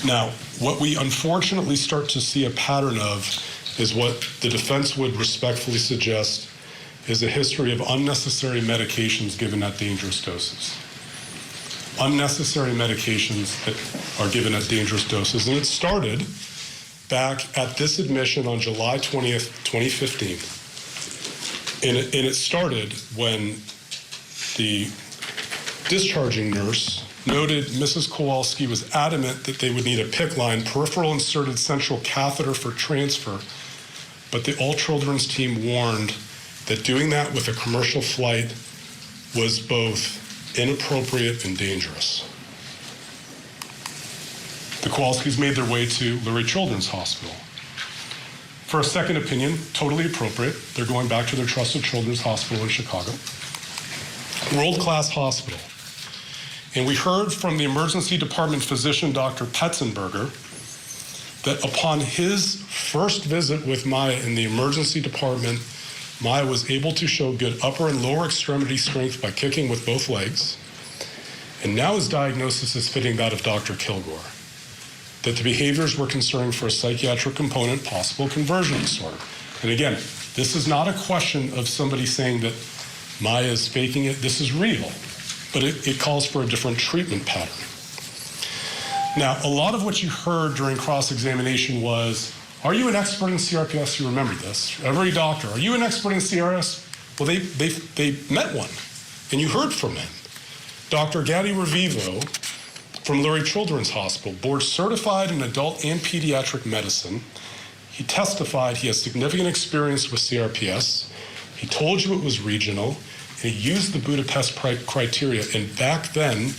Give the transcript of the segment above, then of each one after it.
Now, what we unfortunately start to see a pattern of is what the defense would respectfully suggest is a history of unnecessary medications given at dangerous doses. Unnecessary medications that are given at dangerous doses. And it started back at this admission on July 20th, 2015. And it started when the discharging nurse noted Mrs. Kowalski was adamant that they would need a PICC line, peripheral inserted central catheter for transfer, but the all children's team warned that doing that with a commercial flight was both inappropriate and dangerous. The Kowalskis made their way to Lurie Children's Hospital. For a second opinion, totally appropriate. They're going back to their trusted children's hospital in Chicago. World-class hospital. And we heard from the emergency department physician, Dr. Petzenberger, that upon his first visit with Maya in the emergency department, Maya was able to show good upper and lower extremity strength by kicking with both legs. And now his diagnosis is fitting that of Dr. Kilgore, that the behaviors were concerning for a psychiatric component, possible conversion disorder. And again, this is not a question of somebody saying that Maya is faking it. This is real, but it calls for a different treatment pattern. Now, a lot of what you heard during cross-examination was, are you an expert in CRPS? You remember this. Every doctor, are you an expert in CRS? Well, they met one, and you heard from him. Dr. Gatti Revivo from Lurie Children's Hospital, board certified in adult and pediatric medicine. He testified he has significant experience with CRPS. He told you it was regional, and he used the Budapest criteria. And back then,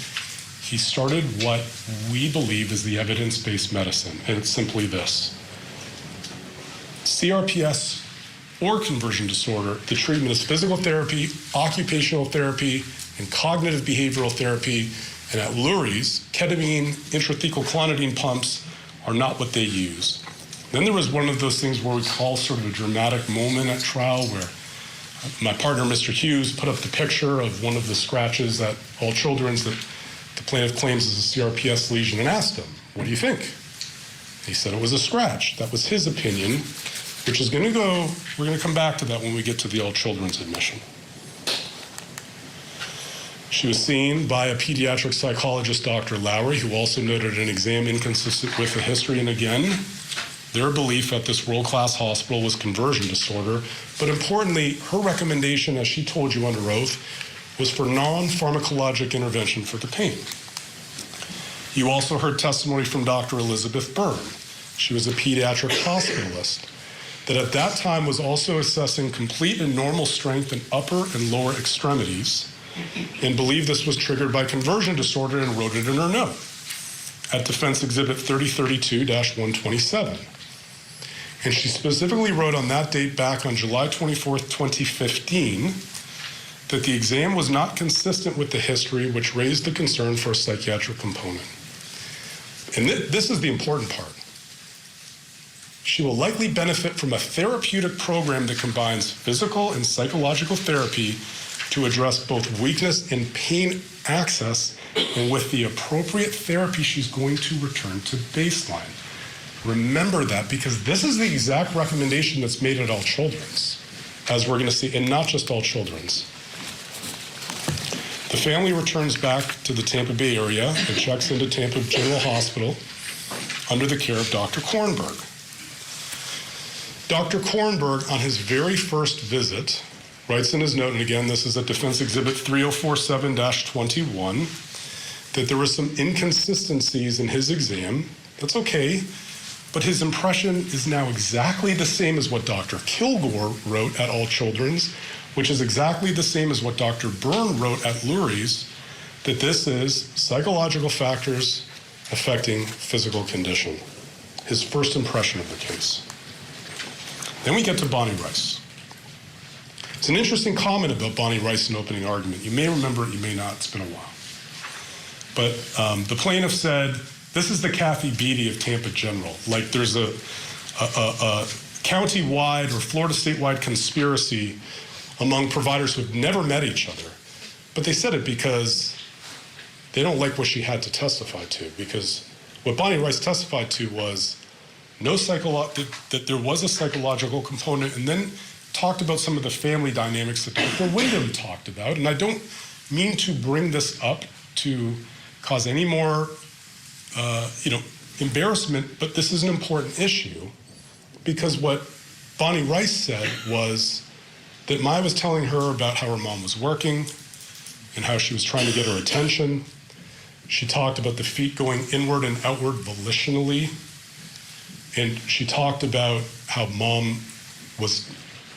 he started what we believe is the evidence-based medicine, and it's simply this. CRPS or conversion disorder, the treatment is physical therapy, occupational therapy, and cognitive behavioral therapy. And at Lurie's, ketamine, intrathecal clonidine pumps are not what they use. Then there was one of those things where we call sort of a dramatic moment at trial where my partner, Mr. Hughes, put up the picture of one of the scratches at All Children's that the plaintiff claims is a CRPS lesion and asked him, what do you think? He said it was a scratch. That was his opinion, which is we're going to come back to that when we get to the All Children's admission. She was seen by a pediatric psychologist, Dr. Lowry, who also noted an exam inconsistent with the history. And again, their belief at this world-class hospital was conversion disorder. But importantly, her recommendation, as she told you under oath, was for non-pharmacologic intervention for the pain. You also heard testimony from Dr. Elizabeth Byrne. She was a pediatric hospitalist that at that time was also assessing complete and normal strength in upper and lower extremities and believed this was triggered by conversion disorder and wrote it in her note at Defense Exhibit 3032-127. And she specifically wrote on that date back on July 24th, 2015, that the exam was not consistent with the history, which raised the concern for a psychiatric component. And this is the important part. She will likely benefit from a therapeutic program that combines physical and psychological therapy to address both weakness and pain access, and with the appropriate therapy, she's going to return to baseline. Remember that, because this is the exact recommendation that's made at All Children's, as we're going to see, and not just All Children's. The family returns back to the Tampa Bay area and checks into Tampa General Hospital under the care of Dr. Kornberg. Dr. Kornberg, on his very first visit, writes in his note, and again, this is at Defense Exhibit 3047-21, that there were some inconsistencies in his exam. That's okay, but his impression is now exactly the same as what Dr. Kilgore wrote at All Children's, which is exactly the same as what Dr. Byrne wrote at Lurie's, that this is psychological factors affecting physical condition. His first impression of the case. Then we get to Bonnie Rice. It's an interesting comment about Bonnie Rice in opening argument. You may remember it, you may not, it's been a while. But the plaintiff said, this is the Kathy Beatty of Tampa General. Like there's a county-wide or Florida state-wide conspiracy among providers who have never met each other. But they said it because they don't like what she had to testify to, because what Bonnie Rice testified to was that there was a psychological component, and then talked about some of the family dynamics that Dr. Wyndham talked about. And I don't mean to bring this up to cause any more, embarrassment, but this is an important issue, because what Bonnie Rice said was that Maya was telling her about how her mom was working and how she was trying to get her attention. She talked about the feet going inward and outward volitionally. And she talked about how mom was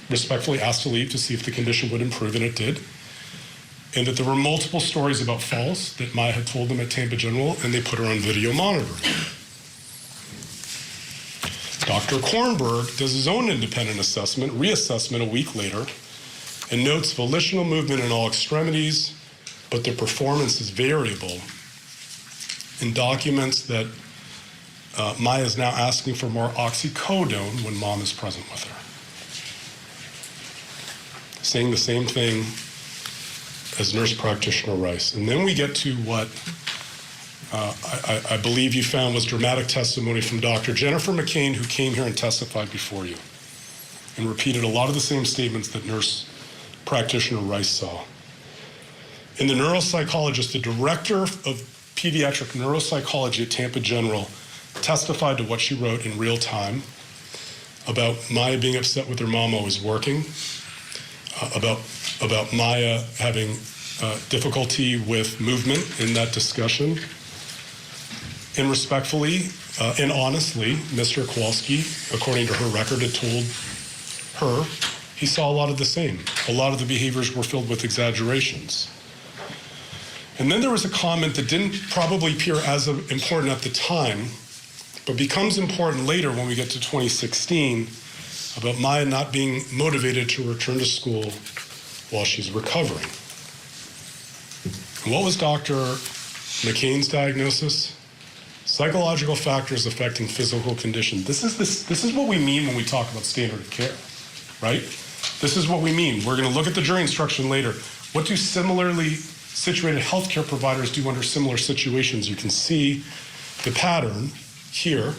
respectfully asked to leave to see if the condition would improve, and it did. And that there were multiple stories about falls that Maya had told them at Tampa General, and they put her on video monitoring. Dr. Kornberg does his own independent reassessment a week later, and notes volitional movement in all extremities, but their performance is variable, and documents that Maya is now asking for more oxycodone when mom is present with her. Saying the same thing as nurse practitioner Rice. And then we get to what I believe you found was dramatic testimony from Dr. Jennifer McCain, who came here and testified before you and repeated a lot of the same statements that nurse practitioner Rice saw. And the neuropsychologist, the director of pediatric neuropsychology at Tampa General, testified to what she wrote in real time about Maya being upset with her mom always working, about Maya having difficulty with movement in that discussion. And respectfully and honestly, Mr. Kowalski, according to her record, had told her he saw a lot of the same. A lot of the behaviors were filled with exaggerations. And then there was a comment that didn't probably appear as important at the time, but becomes important later when we get to 2016, about Maya not being motivated to return to school while she's recovering. And what was Dr. McCain's diagnosis? Psychological factors affecting physical condition. This is what we mean when we talk about standard of care, right? This is what we mean. We're going to look at the jury instruction later. What do similarly situated healthcare providers do under similar situations? You can see the pattern here.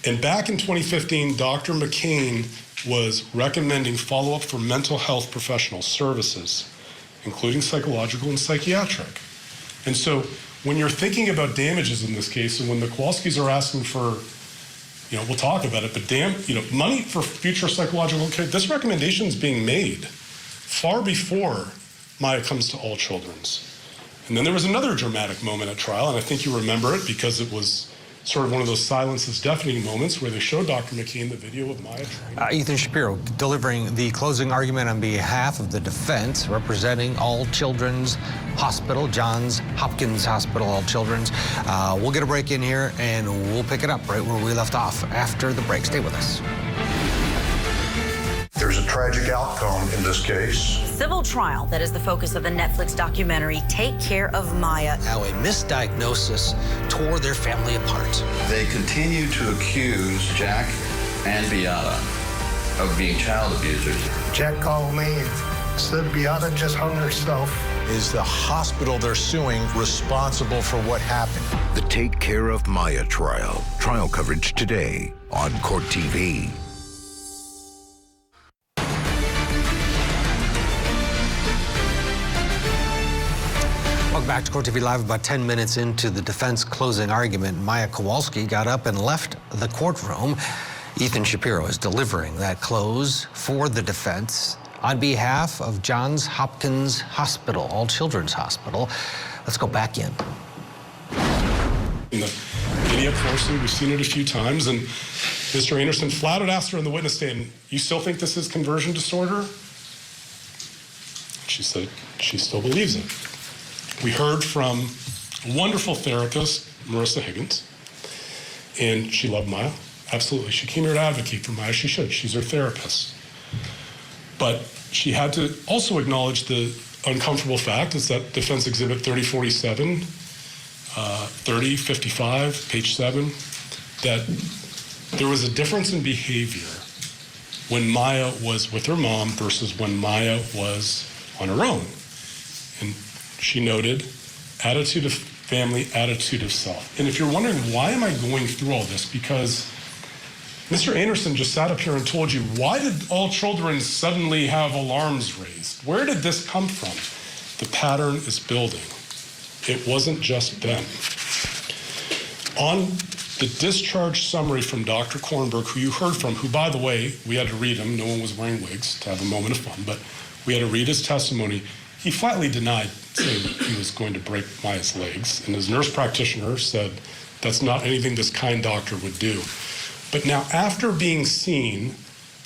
And back in 2015, Dr. McCain was recommending follow-up for mental health professional services, including psychological and psychiatric. And so when you're thinking about damages in this case, and when the Kowalskis are asking for, we'll talk about it, but money for future psychological care, this recommendation is being made far before Maya comes to All Children's. And then there was another dramatic moment at trial, and I think you remember it because it was sort of one of those silence is deafening moments where they showed Dr. McCain the video of Maya training. Ethen Shapiro delivering the closing argument on behalf of the defense, representing All Children's Hospital, Johns Hopkins Hospital, All Children's. We'll get a break in here, and we'll pick it up right where we left off after the break. Stay with us. There's a tragic outcome in this case. Civil trial that is the focus of the Netflix documentary Take Care of Maya. How a misdiagnosis tore their family apart. They continue to accuse Jack and Beata of being child abusers. Jack called me and said Beata just hung herself. Is the hospital they're suing responsible for what happened? The Take Care of Maya trial. Trial coverage today on Court TV. Welcome back to Court TV Live. About 10 minutes into the defense closing argument, Maya Kowalski got up and left the courtroom. Ethen Shapiro is delivering that close for the defense on behalf of Johns Hopkins Hospital, All Children's Hospital. Let's go back in. In the video closely, we've seen it a few times, and Mr. Anderson flat out asked her in the witness stand, "You still think this is conversion disorder?" She said she still believes it. We heard from a wonderful therapist, Marissa Higgins, and she loved Maya. Absolutely. She came here to advocate for Maya. She should. She's her therapist. But she had to also acknowledge the uncomfortable fact is that Defense Exhibit 3047, 3055, page 7, that there was a difference in behavior when Maya was with her mom versus when Maya was on her own. And she noted attitude of family attitude of self. And if you're wondering, why am I going through all this? Because Mr. Anderson just sat up here and told you, why did all children suddenly have alarms raised? Where did this come from? The pattern is building. It wasn't just them. On the discharge summary from Dr. Kornberg, who you heard from, who, by the way, we had to read him. No one was wearing wigs to have a moment of fun, but we had to read his testimony. He flatly denied saying that he was going to break Maya's legs, and his nurse practitioner said that's not anything this kind doctor would do. But now, after being seen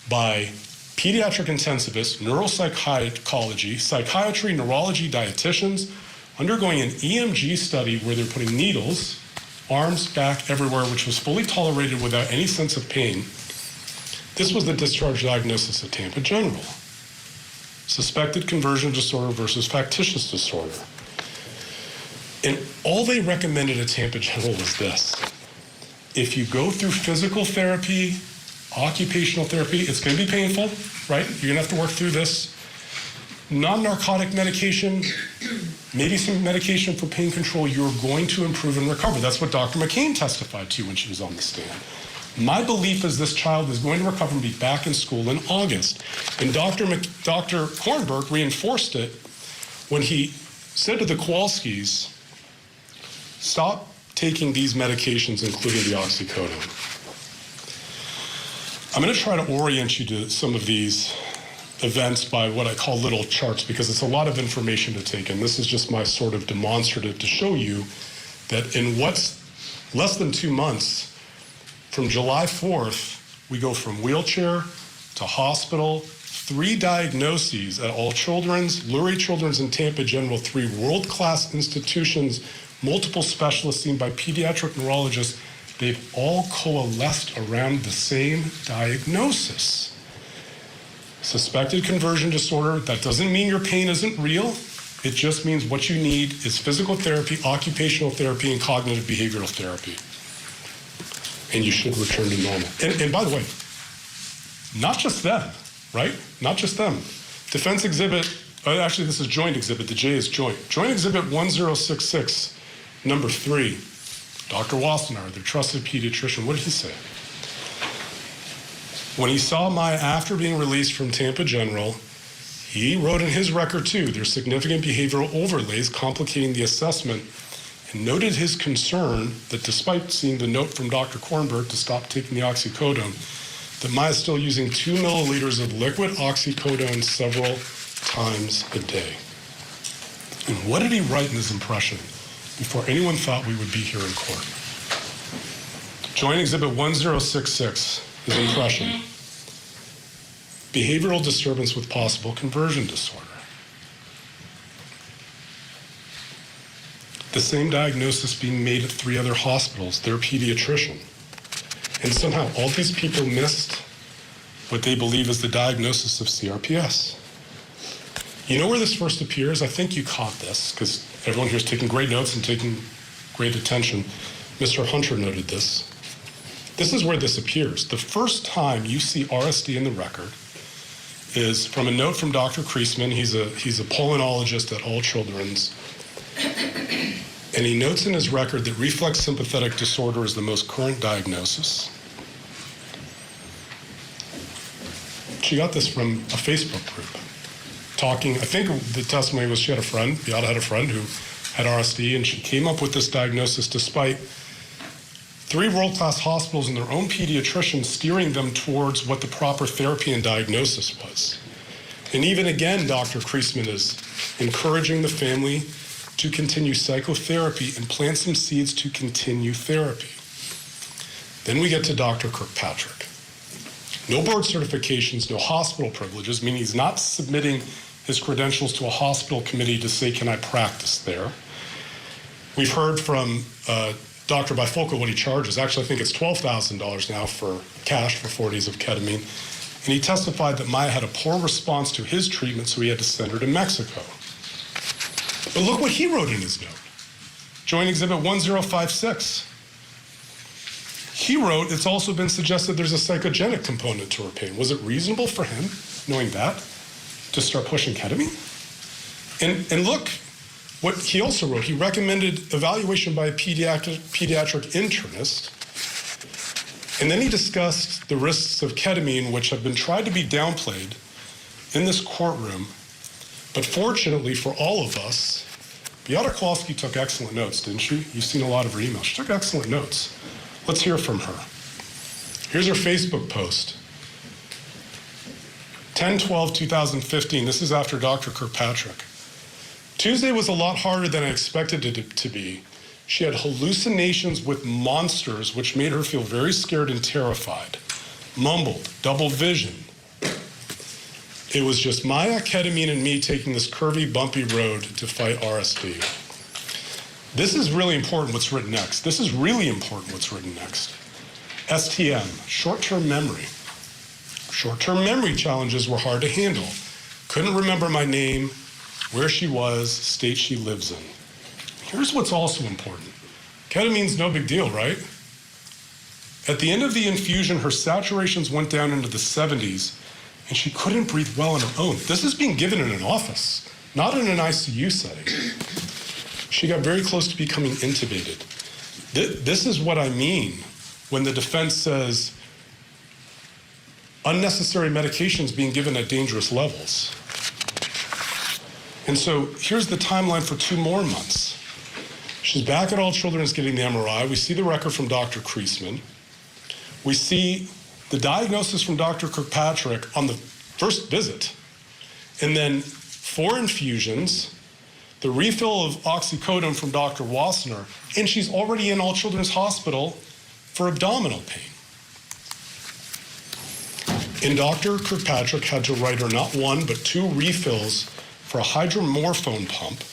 by pediatric intensivists, neuropsychology, psychiatry, neurology, dietitians, undergoing an EMG study where they're putting needles, arms, back, everywhere, which was fully tolerated without any sense of pain, this was the discharge diagnosis at Tampa General. Suspected conversion disorder versus factitious disorder. And all they recommended at Tampa General was this. If you go through physical therapy, occupational therapy, it's going to be painful, right? You're going to have to work through this. Non-narcotic medication, maybe some medication for pain control, you're going to improve and recover. That's what Dr. McCain testified to when she was on the stand. My belief is this child is going to recover and be back in school in August. And Dr. Kornberg reinforced it when he said to the Kowalskis, stop taking these medications, including the oxycodone. I'm going to try to orient you to some of these events by what I call little charts, because it's a lot of information to take in. This is just my sort of demonstrative to show you that in what's less than 2 months, from July 4th, we go from wheelchair to hospital, 3 diagnoses at All Children's, Lurie Children's, and Tampa General, 3 world-class institutions, multiple specialists seen by pediatric neurologists. They've all coalesced around the same diagnosis. Suspected conversion disorder. That doesn't mean your pain isn't real. It just means what you need is physical therapy, occupational therapy, and cognitive behavioral therapy. And you should return to normal. And by the way, not just them, right? Not just them. Defense exhibit, actually this is joint exhibit, the J is joint. Joint exhibit 1066, number 3. Dr. Wassenaar, their trusted pediatrician, what did he say? When he saw Maya after being released from Tampa General, he wrote in his record too, there's significant behavioral overlays complicating the assessment, and noted his concern that despite seeing the note from Dr. Kornberg to stop taking the oxycodone, that Maya's still using 2 milliliters of liquid oxycodone several times a day. And what did he write in his impression before anyone thought we would be here in court? Joint exhibit 1066, his impression. Behavioral disturbance with possible conversion disorder. The same diagnosis being made at 3 other hospitals, their pediatrician. And somehow all these people missed what they believe is the diagnosis of CRPS. You know where this first appears? I think you caught this, because everyone here is taking great notes and taking great attention. Mr. Hunter noted this. This is where this appears. The first time you see RSD in the record is from a note from Dr. Kriesman. He's a pulmonologist at All Children's. And he notes in his record that reflex sympathetic disorder is the most current diagnosis. She got this from a Facebook group. Talking, I think the testimony was she had a friend, Beata had a friend who had RSD, and she came up with this diagnosis despite 3 world-class hospitals and their own pediatricians steering them towards what the proper therapy and diagnosis was. And even again, Dr. Kriesman is encouraging the family to continue psychotherapy and plant some seeds to continue therapy. Then we get to Dr. Kirkpatrick. No board certifications, no hospital privileges, meaning he's not submitting his credentials to a hospital committee to say, can I practice there? We've heard from Dr. Bifolco what he charges. Actually, I think it's $12,000 now for cash for 4 days of ketamine. And he testified that Maya had a poor response to his treatment, so he had to send her to Mexico. But look what he wrote in his note. Joint exhibit 1056. He wrote, it's also been suggested there's a psychogenic component to her pain. Was it reasonable for him, knowing that, to start pushing ketamine? And look What he also wrote, he recommended evaluation by a pediatric internist. And then he discussed the risks of ketamine, which have been tried to be downplayed in this courtroom. But fortunately for all of us, Beata Kowalski took excellent notes, didn't she? You've seen a lot of her emails. She took excellent notes. Let's hear from her. Here's her Facebook post. 10/12/2015. This is after Dr. Kirkpatrick. Tuesday was a lot harder than I expected it to be. She had hallucinations with monsters, which made her feel very scared and terrified. Mumbled, double vision. It was just Maya, ketamine, and me taking this curvy, bumpy road to fight RSD. This is really important what's written next. This is really important what's written next. STM, short-term memory. Short-term memory challenges were hard to handle. Couldn't remember my name, where she was, state she lives in. Here's what's also important. Ketamine's no big deal, right? At the end of the infusion, her saturations went down into the 70s, and she couldn't breathe well on her own. This is being given in an office, not in an ICU setting. She got very close to becoming intubated. This is what I mean when the defense says unnecessary medications being given at dangerous levels. And so here's the timeline for 2 more months. She's back at All Children's getting the MRI. We see the record from Dr. Kreisman. We see the diagnosis from Dr. Kirkpatrick on the first visit, and then 4 infusions, the refill of oxycodone from Dr. Wassner, and she's already in All Children's Hospital for abdominal pain. And Dr. Kirkpatrick had to write her not 1, but 2 refills for a hydromorphone pump.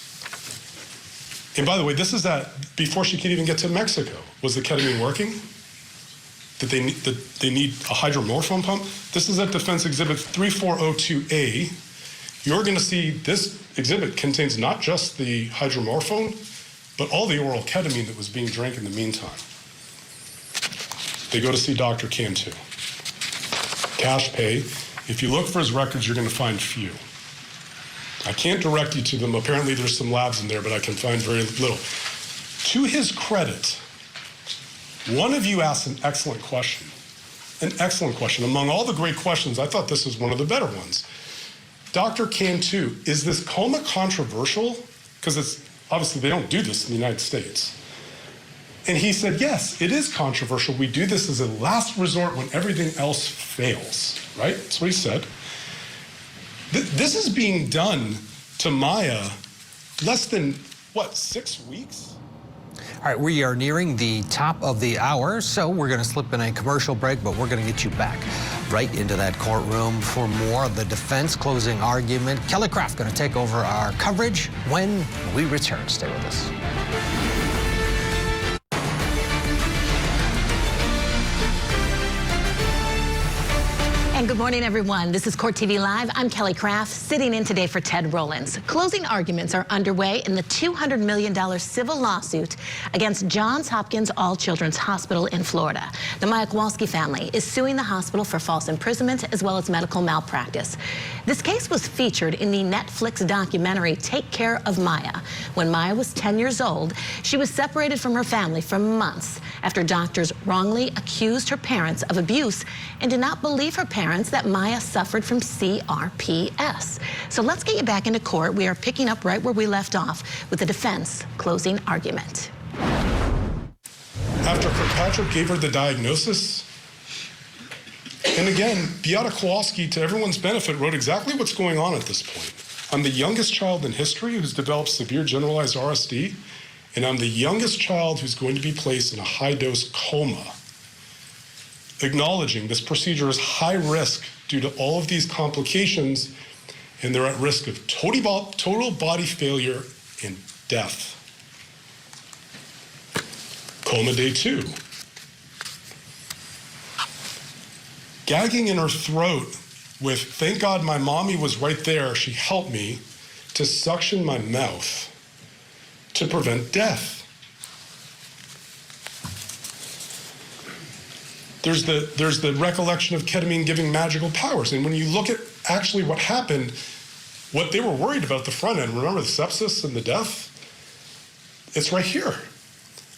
And by the way, this is before she could even get to Mexico. Was the ketamine working? Did they need a hydromorphone pump? This is at Defense Exhibit 3402A. You're going to see this exhibit contains not just the hydromorphone, but all the oral ketamine that was being drank in the meantime. They go to see Dr. Cantu. Cash pay. If you look for his records, you're going to find few. I can't direct you to them. Apparently there's some labs in there, but I can find very little. To his credit, one of you asked an excellent question. An excellent question. Among all the great questions, I thought this was one of the better ones. Dr. Cantu, is this coma controversial? Because it's obviously they don't do this in the United States. And he said, yes, it is controversial. We do this as a last resort when everything else fails, right? That's what he said. This is being done to Maya less than, 6 weeks? All right, we are nearing the top of the hour, so we're going to slip in a commercial break, but we're going to get you back right into that courtroom for more of the defense closing argument. Kelly Craft going to take over our coverage when we return. Stay with us. And good morning, everyone. This is Court TV Live. I'm Kelly Craft, sitting in today for Ted Rollins. Closing arguments are underway in the $200 million civil lawsuit against Johns Hopkins All Children's Hospital in Florida. The Maya Kowalski family is suing the hospital for false imprisonment as well as medical malpractice. This case was featured in the Netflix documentary Take Care of Maya. When Maya was 10 years old, she was separated from her family for months after doctors wrongly accused her parents of abuse and did not believe her parents that Maya suffered from CRPS. So let's get you back into court. We are picking up right where we left off with the defense closing argument. After Kirkpatrick gave her the diagnosis, and again, Beata Kowalski, to everyone's benefit, wrote exactly what's going on at this point. I'm the youngest child in history who's developed severe generalized RSD, and I'm the youngest child who's going to be placed in a high-dose coma. Acknowledging this procedure is high risk due to all of these complications, and they're at risk of total body failure and death. Coma day 2. Gagging in her throat with, thank God my mommy was right there, she helped me, to suction my mouth to prevent death. There's the recollection of ketamine giving magical powers. And when you look at actually what happened, what they were worried about the front end, remember the sepsis and the death? It's right here.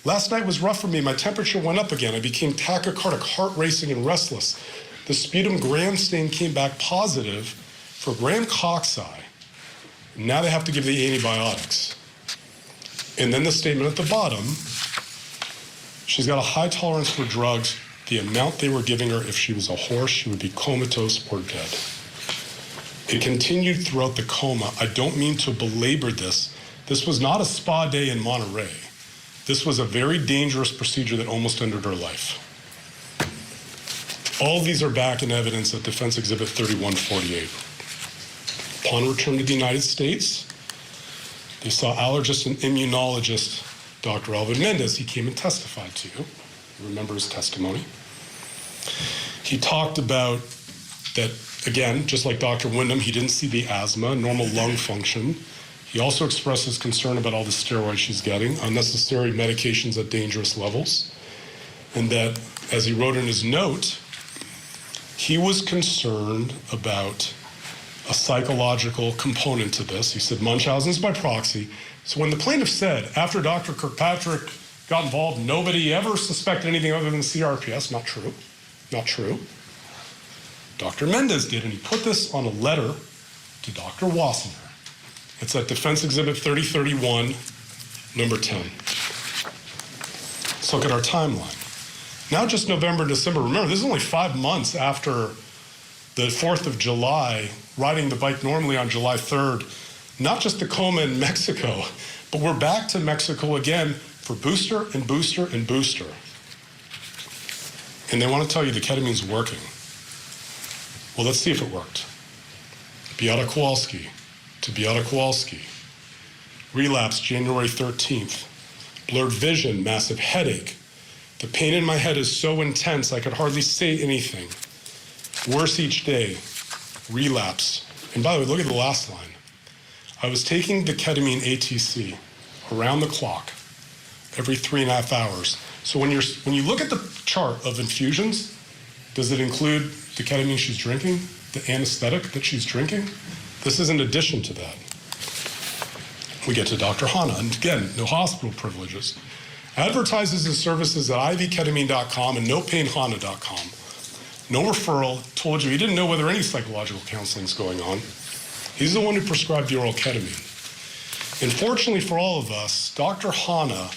Last night was rough for me. My temperature went up again. I became tachycardic, heart racing, and restless. The sputum gram stain came back positive for gram cocci. Now they have to give the antibiotics. And then the statement at the bottom, she's got a high tolerance for drugs. The amount they were giving her, if she was a horse, she would be comatose or dead. It continued throughout the coma. I don't mean to belabor this. This was not a spa day in Monterey. This was a very dangerous procedure that almost ended her life. All of these are back in evidence at Defense Exhibit 3148. Upon return to the United States, they saw allergist and immunologist Dr. Alvin Mendez. He came and testified to you. You remember his testimony. He talked about that, again, just like Dr. Wyndham, he didn't see the asthma, normal lung function. He also expressed his concern about all the steroids she's getting, unnecessary medications at dangerous levels, and that, as he wrote in his note, he was concerned about a psychological component to this. He said Munchausen's by proxy. So when the plaintiff said, after Dr. Kirkpatrick got involved, nobody ever suspected anything other than CRPS, not true, not true. Dr. Mendez did, and he put this on a letter to Dr. Wassner. It's at Defense Exhibit 3031, number 10. Let's look at our timeline. Now just November, December. Remember, this is only 5 months after the 4th of July, riding the bike normally on July 3rd. Not just the coma in Mexico, but we're back to Mexico again for booster and booster and booster. And they want to tell you the ketamine's working. Well, let's see if it worked. Beata Kowalski to Beata Kowalski. Relapse January 13th. Blurred vision, massive headache. The pain in my head is so intense I could hardly say anything. Worse each day. Relapse. And by the way, look at the last line. I was taking the ketamine ATC around the clock every 3.5 hours. So when you look at the chart of infusions, does it include the ketamine she's drinking, the anesthetic that she's drinking? This is in addition to that. We get to Dr. Hanna, and again, no hospital privileges. Advertises his services at ivketamine.com and nopainhanna.com. No referral, told you he didn't know whether any psychological counseling is going on. He's the one who prescribed the oral ketamine. And fortunately for all of us, Dr. Hanna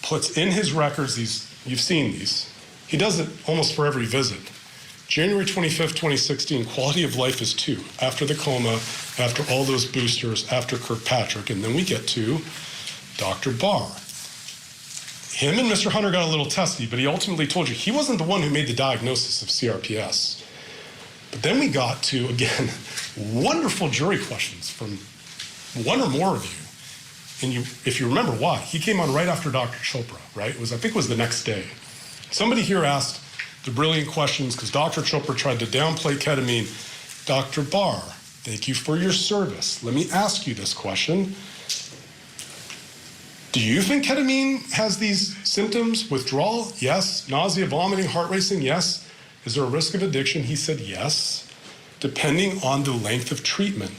puts in his records these, you've seen these. He does it almost for every visit. January 25th, 2016, quality of life is 2. After the coma, after all those boosters, after Kirkpatrick, and then we get to Dr. Barr. Him and Mr. Hunter got a little testy, but he ultimately told you he wasn't the one who made the diagnosis of CRPS. But then we got to, again, wonderful jury questions from one or more of you. And if you remember why, he came on right after Dr. Chopra, right? I think it was the next day. Somebody here asked the brilliant questions because Dr. Chopra tried to downplay ketamine. Dr. Barr, thank you for your service. Let me ask you this question. Do you think ketamine has these symptoms? Withdrawal? Yes. Nausea, vomiting, heart racing? Yes. Is there a risk of addiction? He said yes, depending on the length of treatment.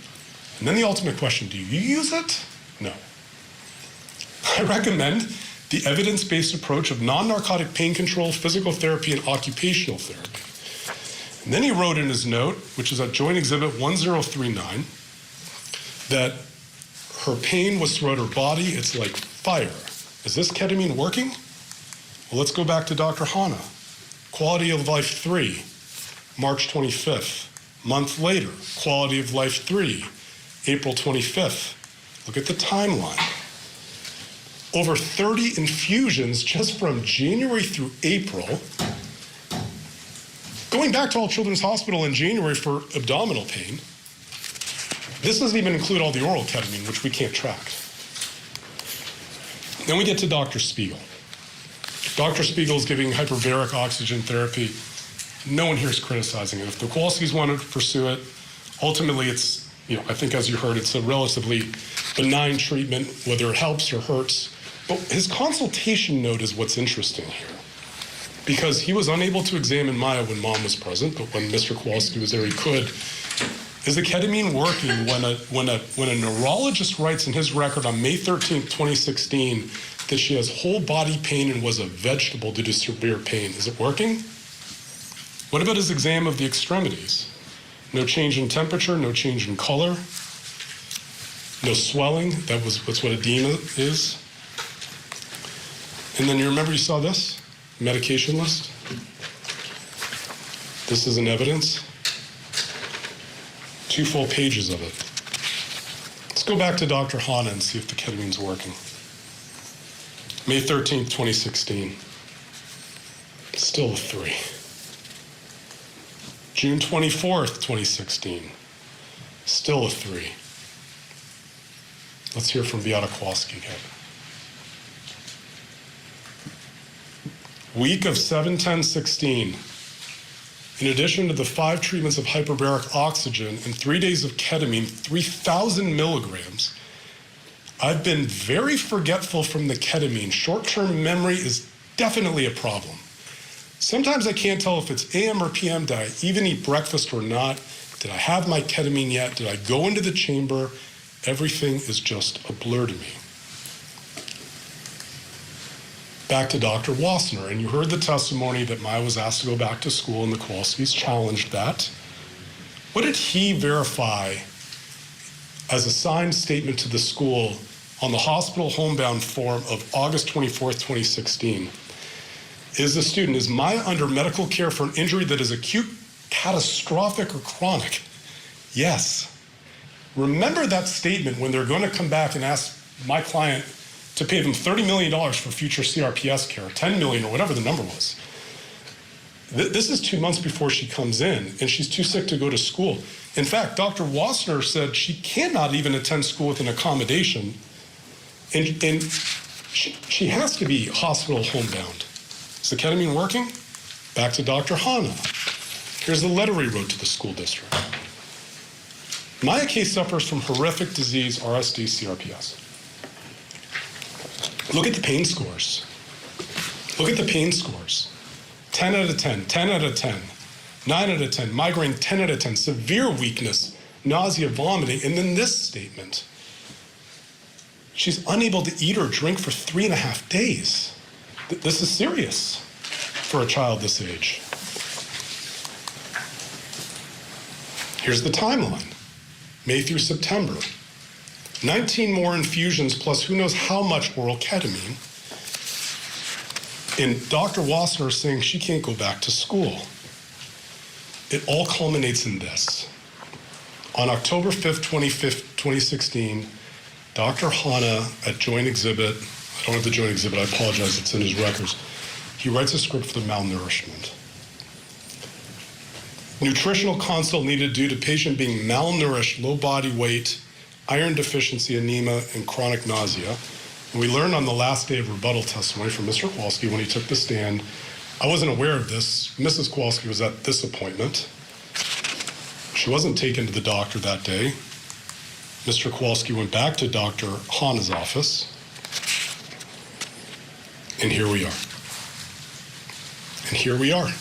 And then the ultimate question, do you use it? No. I recommend the evidence-based approach of non-narcotic pain control, physical therapy, and occupational therapy. And then he wrote in his note, which is at Joint Exhibit 1039, that her pain was throughout her body. It's like fire. Is this ketamine working? Well, let's go back to Dr. Hanna. Quality of life 3, March 25th. Month later, quality of life 3, April 25th. Look at the timeline. Over 30 infusions just from January through April. Going back to All Children's Hospital in January for abdominal pain. This doesn't even include all the oral ketamine, which we can't track. Then we get to Dr. Spiegel. Dr. Spiegel is giving hyperbaric oxygen therapy. No one here is criticizing it. If the Kowalskis wanted to pursue it, ultimately it's, I think as you heard, it's a relatively benign treatment, whether it helps or hurts. But his consultation note is what's interesting here. Because he was unable to examine Maya when Mom was present, but when Mr. Kowalski was there, he could. Is the ketamine working when a neurologist writes in his record on May 13th, 2016, that she has whole body pain and was a vegetable due to severe pain? Is it working? What about his exam of the extremities? No change in temperature, no change in color, no swelling. That's what edema is. And then you remember you saw this medication list? This is an evidence. 2 full pages of it. Let's go back to Dr. Hanna and see if the ketamine's working. May 13th, 2016. Still a 3. June 24th, 2016. Still a 3. Let's hear from Beata Kowalski again. Week of 7/10/16. In addition to the 5 treatments of hyperbaric oxygen and 3 days of ketamine, 3,000 milligrams, I've been very forgetful from the ketamine. Short-term memory is definitely a problem. Sometimes I can't tell if it's AM or PM. Did I even eat breakfast or not? Did I have my ketamine yet? Did I go into the chamber? Everything is just a blur to me. Back to Dr. Wassner, and you heard the testimony that Maya was asked to go back to school and the Kowalskis challenged that. What did he verify as a signed statement to the school on the hospital homebound form of August 24th, 2016? Is Maya under medical care for an injury that is acute, catastrophic, or chronic? Yes. Remember that statement when they're going to come back and ask my client to pay them $30 million for future CRPS care, $10 million or whatever the number was. This is 2 months before she comes in, and she's too sick to go to school. In fact, Dr. Wassner said she cannot even attend school with an accommodation, and she has to be hospital homebound. Is the ketamine working? Back to Dr. Hanna. Here's the letter he wrote to the school district. Maya case suffers from horrific disease, RSD, CRPS. Look at the pain scores. Look at the pain scores. 10 out of 10, 10 out of 10, 9 out of 10, migraine 10 out of 10, severe weakness, nausea, vomiting, and then this statement. She's unable to eat or drink for 3.5 days. This is serious for a child this age. Here's the timeline. May through September. 19 more infusions plus who knows how much oral ketamine. And Dr. Wassner is saying she can't go back to school. It all culminates in this. On October 5th, 2016, Dr. Hanna at Joint Exhibit, I don't have the Joint Exhibit, I apologize, it's in his records. He writes a script for the malnourishment. Nutritional consult needed due to patient being malnourished, low body weight, iron deficiency, anemia, and chronic nausea. And we learned on the last day of rebuttal testimony from Mr. Kowalski when he took the stand. I wasn't aware of this. Mrs. Kowalski was at this appointment. She wasn't taken to the doctor that day. Mr. Kowalski went back to Dr. Hanna's office. And here we are. And here we are.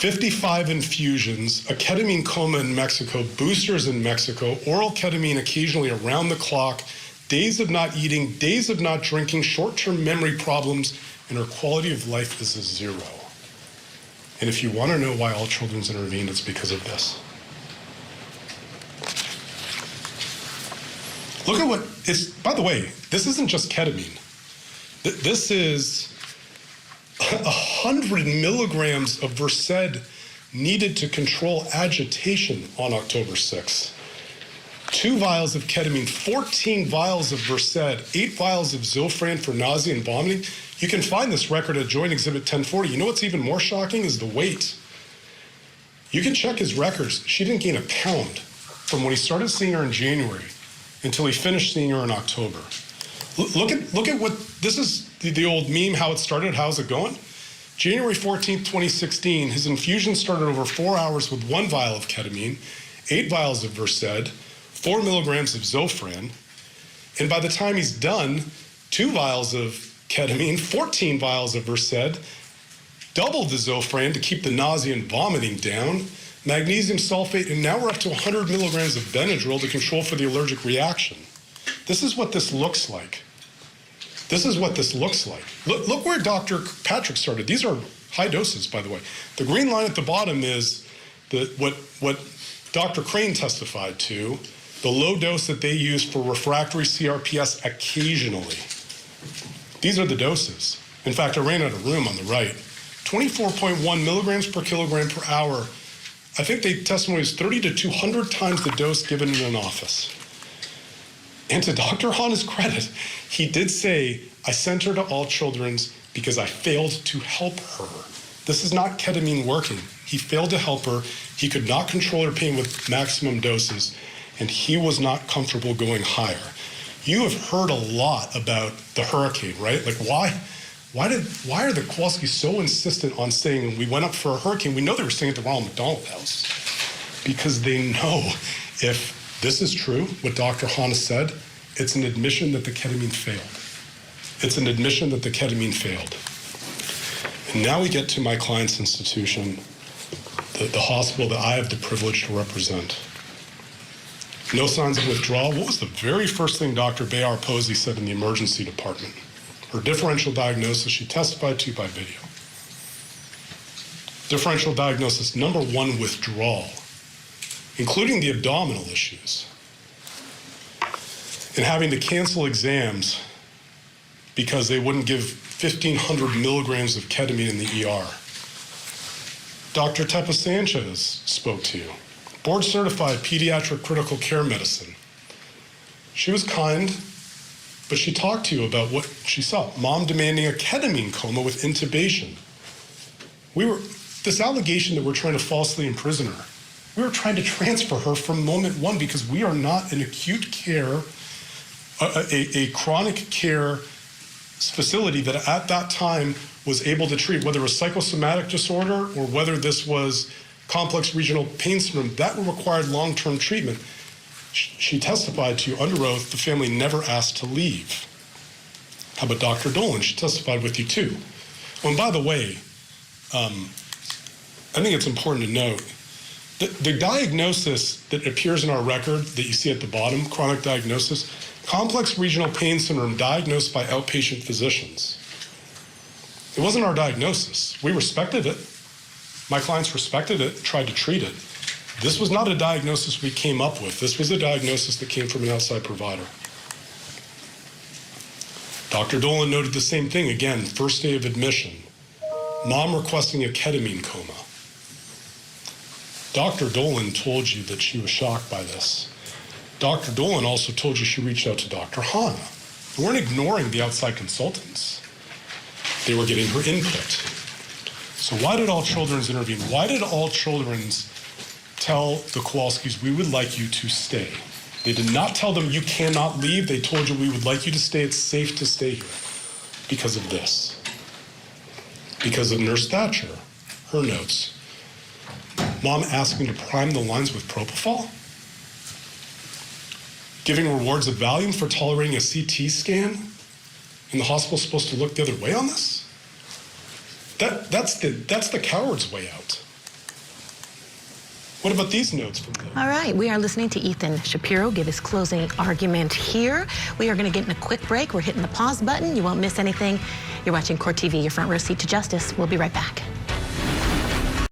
55 infusions, a ketamine coma in Mexico, boosters in Mexico, oral ketamine occasionally around the clock, days of not eating, days of not drinking, short-term memory problems, and her quality of life is a 0. And if you want to know why all children's intervened, it's because of this. Look at what is, by the way, this isn't just ketamine. This is 100 milligrams of Versed needed to control agitation on October 6th. 2 vials of ketamine, 14 vials of Versed, 8 vials of Zofran for nausea and vomiting. You can find this record at Joint Exhibit 1040. You know what's even more shocking is the weight. You can check his records. She didn't gain a pound from when he started seeing her in January until he finished seeing her in October. Look at what, this is the old meme, how it started, how's it going? January 14th, 2016, his infusion started over 4 hours with 1 vial of ketamine, 8 vials of Versed, 4 milligrams of Zofran, and by the time he's done, 2 vials of ketamine, 14 vials of Versed, double the Zofran to keep the nausea and vomiting down, magnesium sulfate, and now we're up to 100 milligrams of Benadryl to control for the allergic reaction. This is what this looks like. This is what this looks like. Look where Dr. Patrick started. These are high doses, by the way. The green line at the bottom is what Dr. Crane testified to, the low dose that they use for refractory CRPS occasionally. These are the doses. In fact, I ran out of room on the right. 24.1 milligrams per kilogram per hour. I think the testimony is 30 to 200 times the dose given in an office. And to Dr. Hanna's credit, he did say, I sent her to All Children's because I failed to help her. This is not ketamine working. He failed to help her. He could not control her pain with maximum doses, and he was not comfortable going higher. You have heard a lot about the hurricane, right? Like why are the Kowalskis so insistent on saying when we went up for a hurricane, we know they were staying at the Ronald McDonald House? Because they know if this is true, what Dr. Hanna said, it's an admission that the ketamine failed. It's an admission that the ketamine failed. And now we get to my client's institution, the hospital that I have the privilege to represent. No signs of withdrawal. What was the very first thing Dr. Bayar Posey said in the emergency department? Her differential diagnosis she testified to by video. Differential diagnosis, number 1, withdrawal, including the abdominal issues, and having to cancel exams because they wouldn't give 1,500 milligrams of ketamine in the ER. Dr. Tepa Sanchez spoke to you. Board-certified pediatric critical care medicine. She was kind, but she talked to you about what she saw. Mom demanding a ketamine coma with intubation. This allegation that we're trying to falsely imprison her, we were trying to transfer her from moment one because we are not an acute care, a chronic care facility that at that time was able to treat, whether it was psychosomatic disorder or whether this was complex regional pain syndrome, that required long-term treatment. She testified to you under oath, the family never asked to leave. How about Dr. Dolan? She testified with you too. Oh, and by the way, I think it's important to note that the diagnosis that appears in our record that you see at the bottom, chronic diagnosis, complex regional pain syndrome diagnosed by outpatient physicians. It wasn't our diagnosis. We respected it. My clients respected it, tried to treat it. This was not a diagnosis we came up with. This was a diagnosis that came from an outside provider. Dr. Dolan noted the same thing. Again, first day of admission. Mom requesting a ketamine coma. Dr. Dolan told you that she was shocked by this. Dr. Dolan also told you she reached out to Dr. Hanna. They weren't ignoring the outside consultants. They were getting her input. So why did All Children's intervene? Why did All Children's tell the Kowalskis, we would like you to stay? They did not tell them you cannot leave. They told you we would like you to stay. It's safe to stay here because of this. Because of Nurse Thatcher, her notes. Mom asking to prime the lines with propofol? Giving rewards of Valium for tolerating a CT scan? And the hospital's supposed to look the other way on this? That's the coward's way out. What about these notes from them? All right, we are listening to Ethen Shapiro give his closing argument here. We are going to get in a quick break. We're hitting the pause button. You won't miss anything. You're watching Court TV, your front row seat to justice. We'll be right back.